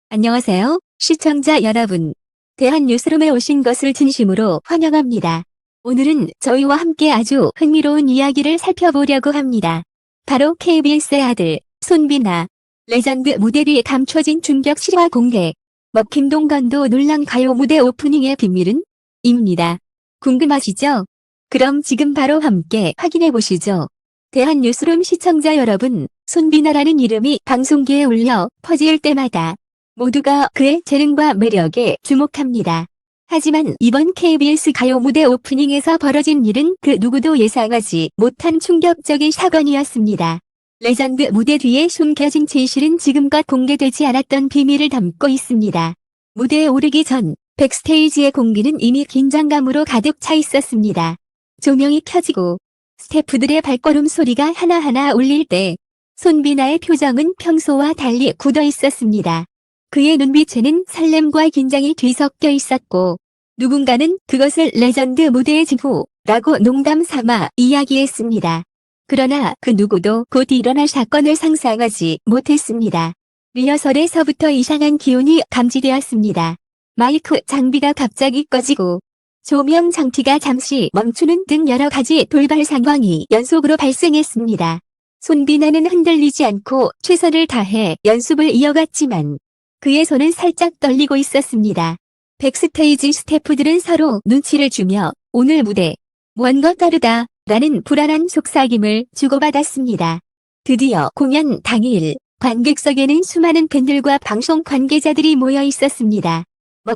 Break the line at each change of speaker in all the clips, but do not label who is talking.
안녕하세요, 시청자 여러분. 대한뉴스룸에 오신 것을 진심으로 환영합니다. 오늘은 저희와 함께 아주 흥미로운 이야기를 살펴보려고 합니다. 바로 KBS의 아들, 손비나, 레전드 무대 뒤에 감춰진 충격 실화 공개, 김동건도 놀란 가요 무대 오프닝의 비밀은? 입니다. 궁금하시죠? 그럼 지금 바로 함께 확인해 보시죠. 대한뉴스룸 시청자 여러분, 손비나라는 이름이 방송계에 울려 퍼질 때마다 모두가 그의 재능과 매력에 주목합니다. 하지만 이번 KBS 가요 무대 오프닝에서 벌어진 일은 그 누구도 예상하지 못한 충격적인 사건이었습니다. 레전드 무대 뒤에 숨겨진 진실은 지금껏 공개되지 않았던 비밀을 담고 있습니다. 무대에 오르기 전 백스테이지의 공기는 이미 긴장감으로 가득 차 있었습니다. 조명이 켜지고 스태프들의 발걸음 소리가 하나하나 울릴 때 손비나의 표정은 평소와 달리 굳어 있었습니다. 그의 눈빛에는 설렘과 긴장이 뒤섞여 있었고 누군가는 그것을 레전드 무대의 징후라고 농담 삼아 이야기했습니다. 그러나 그 누구도 곧 일어날 사건을 상상하지 못했습니다. 리허설에서부터 이상한 기운이 감지되었습니다. 마이크 장비가 갑자기 꺼지고 조명 장치가 잠시 멈추는 등 여러 가지 돌발 상황이 연속으로 발생했습니다. 손비나는 흔들리지 않고 최선을 다해 연습을 이어갔지만 그의 손은 살짝 떨리고 있었습니다. 백스테이지 스태프들은 서로 눈치를 주며 오늘 무대 뭔가 다르다 라는 불안한 속삭임을 주고받았습니다. 드디어 공연 당일 관객석에는 수많은 팬들과 방송 관계자들이 모여 있었습니다.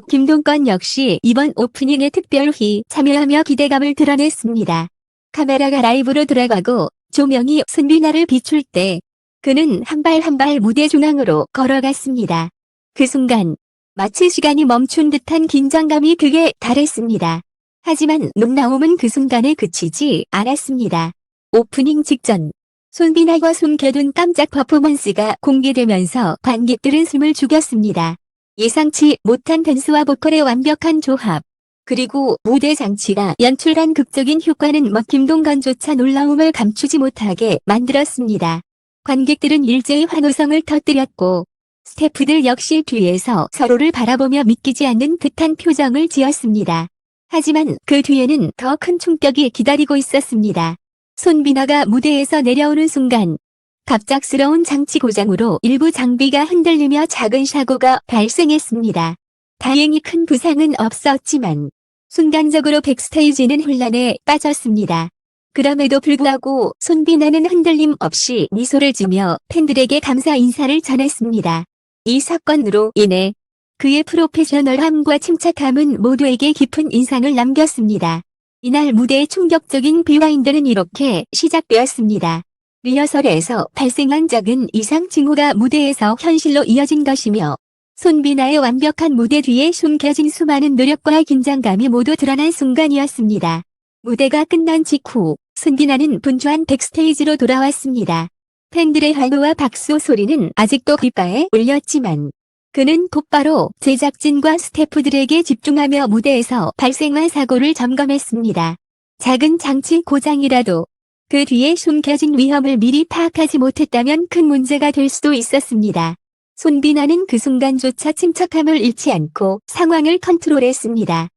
김동건 역시 이번 오프닝에 특별히 참여하며 기대감을 드러냈습니다. 카메라가 라이브로 돌아가고 조명이 손비나를 비출 때 그는 한 발 한 발 무대 중앙으로 걸어갔습니다. 그 순간 마치 시간이 멈춘 듯한 긴장감이 극에 달했습니다. 하지만 놀라움은 그 순간에 그치지 않았습니다. 오프닝 직전 손비나가 숨겨둔 깜짝 퍼포먼스가 공개되면서 관객들은 숨을 죽였습니다. 예상치 못한 댄스와 보컬의 완벽한 조합, 그리고 무대 장치가 연출한 극적인 효과는 김동건조차 놀라움을 감추지 못하게 만들었습니다. 관객들은 일제히 환호성을 터뜨렸고 스태프들 역시 뒤에서 서로를 바라보며 믿기지 않는 듯한 표정을 지었습니다. 하지만 그 뒤에는 더 큰 충격이 기다리고 있었습니다. 손비나가 무대에서 내려오는 순간 갑작스러운 장치 고장으로 일부 장비가 흔들리며 작은 사고가 발생했습니다. 다행히 큰 부상은 없었지만 순간적으로 백스테이지는 혼란에 빠졌습니다. 그럼에도 불구하고 손비나는 흔들림 없이 미소를 지며 팬들에게 감사 인사를 전했습니다. 이 사건으로 인해 그의 프로페셔널함과 침착함은 모두에게 깊은 인상을 남겼습니다. 이날 무대의 충격적인 비하인드는 이렇게 시작되었습니다. 리허설에서 발생한 작은 이상 징후가 무대에서 현실로 이어진 것이며 손비나의 완벽한 무대 뒤에 숨겨진 수많은 노력과 긴장감이 모두 드러난 순간이었습니다. 무대가 끝난 직후 손비나는 분주한 백스테이지로 돌아왔습니다. 팬들의 환호와 박수 소리는 아직도 귓가에 울렸지만 그는 곧바로 제작진과 스태프들에게 집중하며 무대에서 발생한 사고를 점검했습니다. 작은 장치 고장이라도 그 뒤에 숨겨진 위험을 미리 파악하지 못했다면 큰 문제가 될 수도 있었습니다. 손비나는 그 순간조차 침착함을 잃지 않고 상황을 컨트롤했습니다.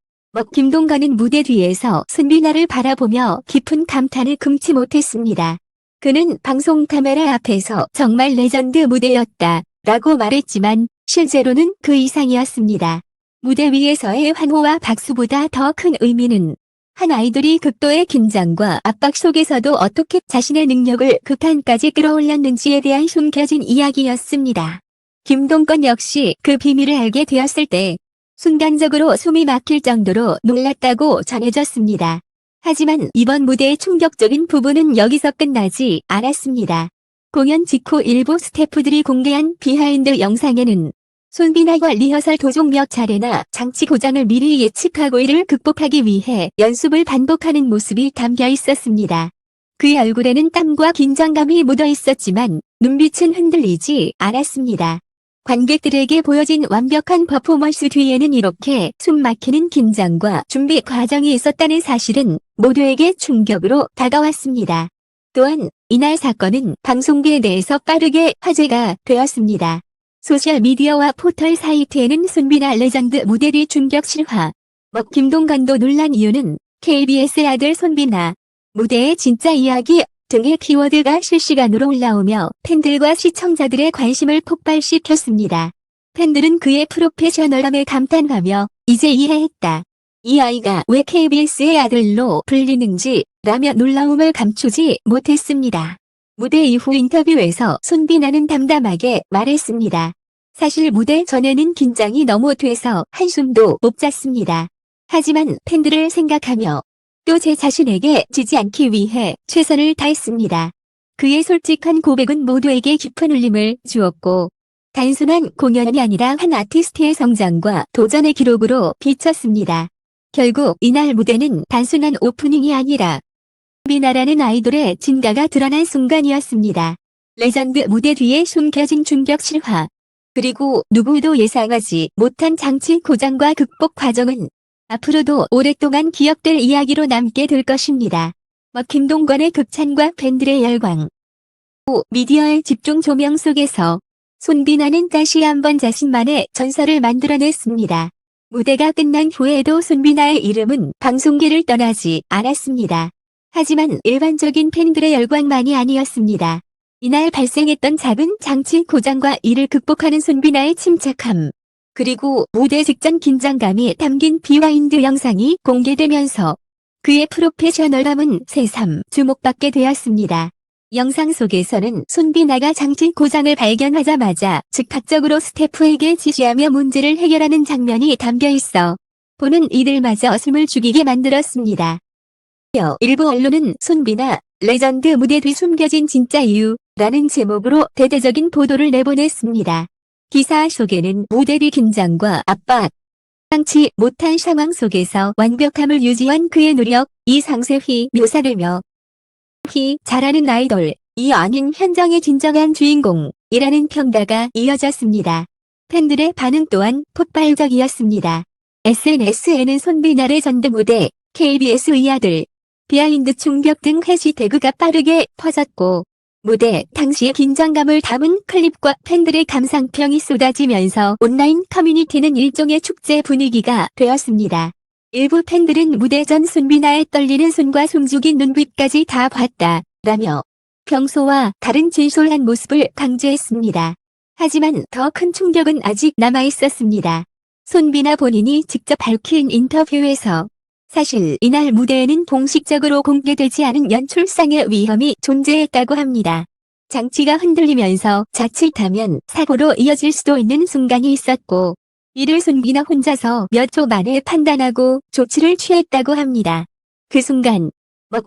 김동건은 무대 뒤에서 손비나를 바라보며 깊은 감탄을 금치 못했습니다. 그는 방송 카메라 앞에서 정말 레전드 무대였다 라고 말했지만 실제로는 그 이상이었습니다. 무대 위에서의 환호와 박수보다 더 큰 의미는 한 아이돌이 극도의 긴장과 압박 속에서도 어떻게 자신의 능력을 극한까지 끌어올렸는지에 대한 숨겨진 이야기였습니다. 김동건 역시 그 비밀을 알게 되었을 때 순간적으로 숨이 막힐 정도로 놀랐다고 전해졌습니다. 하지만 이번 무대의 충격적인 부분은 여기서 끝나지 않았습니다. 공연 직후 일부 스태프들이 공개한 비하인드 영상에는 손비나가 리허설 도중 몇 차례나 장치 고장을 미리 예측하고 이를 극복하기 위해 연습을 반복하는 모습이 담겨 있었습니다. 그의 얼굴에는 땀과 긴장감이 묻어 있었지만 눈빛은 흔들리지 않았습니다. 관객들에게 보여진 완벽한 퍼포먼스 뒤에는 이렇게 숨막히는 긴장과 준비 과정이 있었다는 사실은 모두에게 충격으로 다가왔습니다. 또한 이날 사건은 방송계에 대해서 빠르게 화제가 되었습니다. 소셜미디어와 포털 사이트에는 손비나 레전드 무대 뒤 충격 실화, 김동관도 논란 이유는 KBS의 아들 손비나 무대의 진짜 이야기 등의 키워드가 실시간으로 올라오며 팬들과 시청자들의 관심을 폭발시켰습니다. 팬들은 그의 프로페셔널함에 감탄하며 이제 이해했다. 이 아이가 왜 KBS의 아들로 불리는지 라며 놀라움을 감추지 못했습니다. 무대 이후 인터뷰에서 손비나는 담담하게 말했습니다. 사실 무대 전에는 긴장이 너무 돼서 한숨도 못 잤습니다. 하지만 팬들을 생각하며 또 제 자신에게 지지 않기 위해 최선을 다했습니다. 그의 솔직한 고백은 모두에게 깊은 울림을 주었고 단순한 공연이 아니라 한 아티스트의 성장과 도전의 기록으로 비쳤습니다. 결국 이날 무대는 단순한 오프닝이 아니라 손비나라는 아이돌의 진가가 드러난 순간이었습니다. 레전드 무대 뒤에 숨겨진 충격 실화, 그리고 누구도 예상하지 못한 장치 고장과 극복 과정은 앞으로도 오랫동안 기억될 이야기로 남게 될 것입니다. 김동관의 극찬과 팬들의 열광, 미디어의 집중 조명 속에서 손비나는 다시 한번 자신만의 전설을 만들어냈습니다. 무대가 끝난 후에도 손비나의 이름은 방송계를 떠나지 않았습니다. 하지만 일반적인 팬들의 열광만이 아니었습니다. 이날 발생했던 작은 장치 고장과 이를 극복하는 손비나의 침착함, 그리고 무대 직전 긴장감이 담긴 비하인드 영상이 공개되면서 그의 프로페셔널함은 새삼 주목받게 되었습니다. 영상 속에서는 손비나가 장치 고장을 발견하자마자 즉각적으로 스태프에게 지시하며 문제를 해결하는 장면이 담겨 있어 보는 이들마저 숨을 죽이게 만들었습니다. 일부 언론은 손비나 레전드 무대 뒤 숨겨진 진짜 이유라는 제목으로 대대적인 보도를 내보냈습니다. 기사 속에는 무대 뒤 긴장과 압박, 예상치 못한 상황 속에서 완벽함을 유지한 그의 노력이 상세히 묘사되며 잘하는 아이돌이 아닌 현장의 진정한 주인공이라는 평가가 이어졌습니다. 팬들의 반응 또한 폭발적이었습니다. SNS에는 손비나 레전드 무대, KBS의 아들, 비하인드 충격 등 해시태그가 빠르게 퍼졌고 무대 당시의 긴장감을 담은 클립과 팬들의 감상평이 쏟아지면서 온라인 커뮤니티는 일종의 축제 분위기가 되었습니다. 일부 팬들은 무대 전 손비나의 떨리는 손과 숨죽인 눈빛까지 다 봤다 라며 평소와 다른 진솔한 모습을 강조했습니다. 하지만 더 큰 충격은 아직 남아있었습니다. 손비나 본인이 직접 밝힌 인터뷰에서 사실 이날 무대에는 공식적으로 공개되지 않은 연출상의 위험이 존재했다고 합니다. 장치가 흔들리면서 자칫하면 사고로 이어질 수도 있는 순간이 있었고 이를 손비나 혼자서 몇 초 만에 판단하고 조치를 취했다고 합니다. 그 순간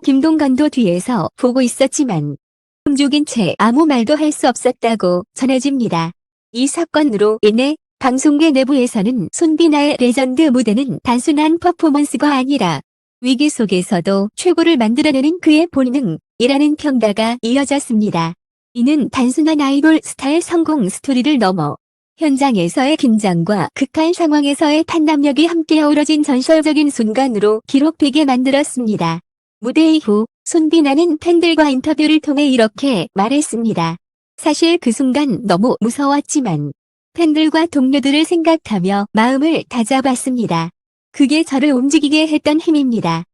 김동관도 뒤에서 보고 있었지만 숨죽인 채 아무 말도 할 수 없었다고 전해집니다. 이 사건으로 인해 방송계 내부에서는 손비나의 레전드 무대는 단순한 퍼포먼스가 아니라 위기 속에서도 최고를 만들어내는 그의 본능이라는 평가가 이어졌습니다. 이는 단순한 아이돌 스타의 성공 스토리를 넘어 현장에서의 긴장과 극한 상황에서의 판단력이 함께 어우러진 전설적인 순간으로 기록되게 만들었습니다. 무대 이후 손비나는 팬들과 인터뷰를 통해 이렇게 말했습니다. 사실 그 순간 너무 무서웠지만 팬들과 동료들을 생각하며 마음을 다잡았습니다. 그게 저를 움직이게 했던 힘입니다.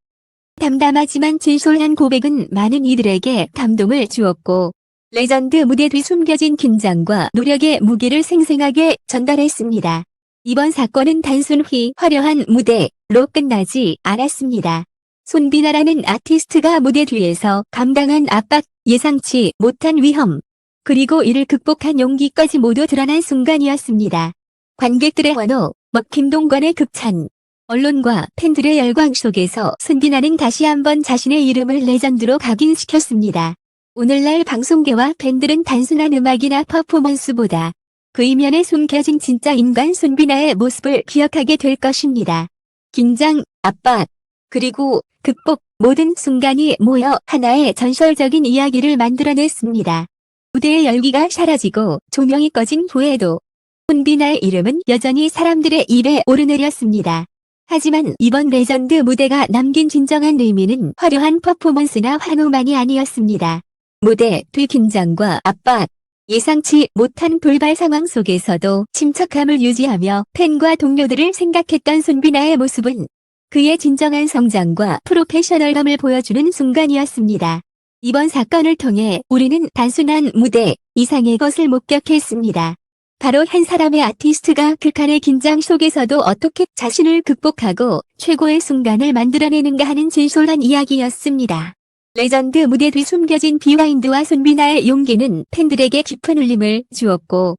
담담하지만 진솔한 고백은 많은 이들에게 감동을 주었고 레전드 무대 뒤 숨겨진 긴장과 노력의 무게를 생생하게 전달했습니다. 이번 사건은 단순히 화려한 무대로 끝나지 않았습니다. 손비나라는 아티스트가 무대 뒤에서 감당한 압박, 예상치 못한 위험, 그리고 이를 극복한 용기까지 모두 드러난 순간이었습니다. 관객들의 환호, 김동관의 극찬, 언론과 팬들의 열광 속에서 손비나는 다시 한번 자신의 이름을 레전드로 각인시켰습니다. 오늘날 방송계와 팬들은 단순한 음악이나 퍼포먼스보다 그 이면에 숨겨진 진짜 인간 손비나의 모습을 기억하게 될 것입니다. 긴장, 압박, 그리고 극복, 모든 순간이 모여 하나의 전설적인 이야기를 만들어냈습니다. 무대의 열기가 사라지고 조명이 꺼진 후에도 손비나의 이름은 여전히 사람들의 입에 오르내렸습니다. 하지만 이번 레전드 무대가 남긴 진정한 의미는 화려한 퍼포먼스나 환호만이 아니었습니다. 무대 뒤 긴장과 압박, 예상치 못한 돌발 상황 속에서도 침착함을 유지하며 팬과 동료들을 생각했던 손비나의 모습은 그의 진정한 성장과 프로페셔널함을 보여주는 순간이었습니다. 이번 사건을 통해 우리는 단순한 무대 이상의 것을 목격했습니다. 바로 한 사람의 아티스트가 극한의 긴장 속에서도 어떻게 자신을 극복하고 최고의 순간을 만들어내는가 하는 진솔한 이야기였습니다. 레전드 무대 뒤 숨겨진 비하인드와 손비나의 용기는 팬들에게 깊은 울림을 주었고,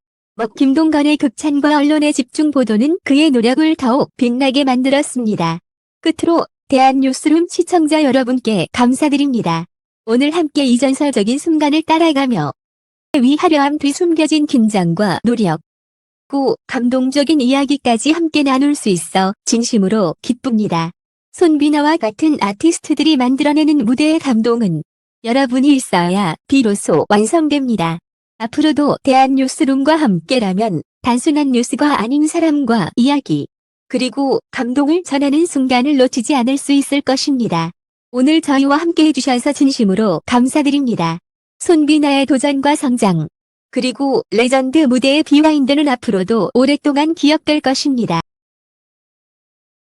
김동건의 극찬과 언론의 집중 보도는 그의 노력을 더욱 빛나게 만들었습니다. 끝으로 대한뉴스룸 시청자 여러분께 감사드립니다. 오늘 함께 이 전설적인 순간을 따라가며 위하려함 뒤 숨겨진 긴장과 노력, 감동적인 이야기까지 함께 나눌 수 있어 진심으로 기쁩니다. 손비나와 같은 아티스트들이 만들어내는 무대의 감동은 여러분이 있어야 비로소 완성됩니다. 앞으로도 대한뉴스룸과 함께라면 단순한 뉴스가 아닌 사람과 이야기, 그리고 감동을 전하는 순간을 놓치지 않을 수 있을 것입니다. 오늘 저희와 함께 해주셔서 진심으로 감사드립니다. 손비나의 도전과 성장, 그리고 레전드 무대의 비하인드는 앞으로도 오랫동안 기억될 것입니다.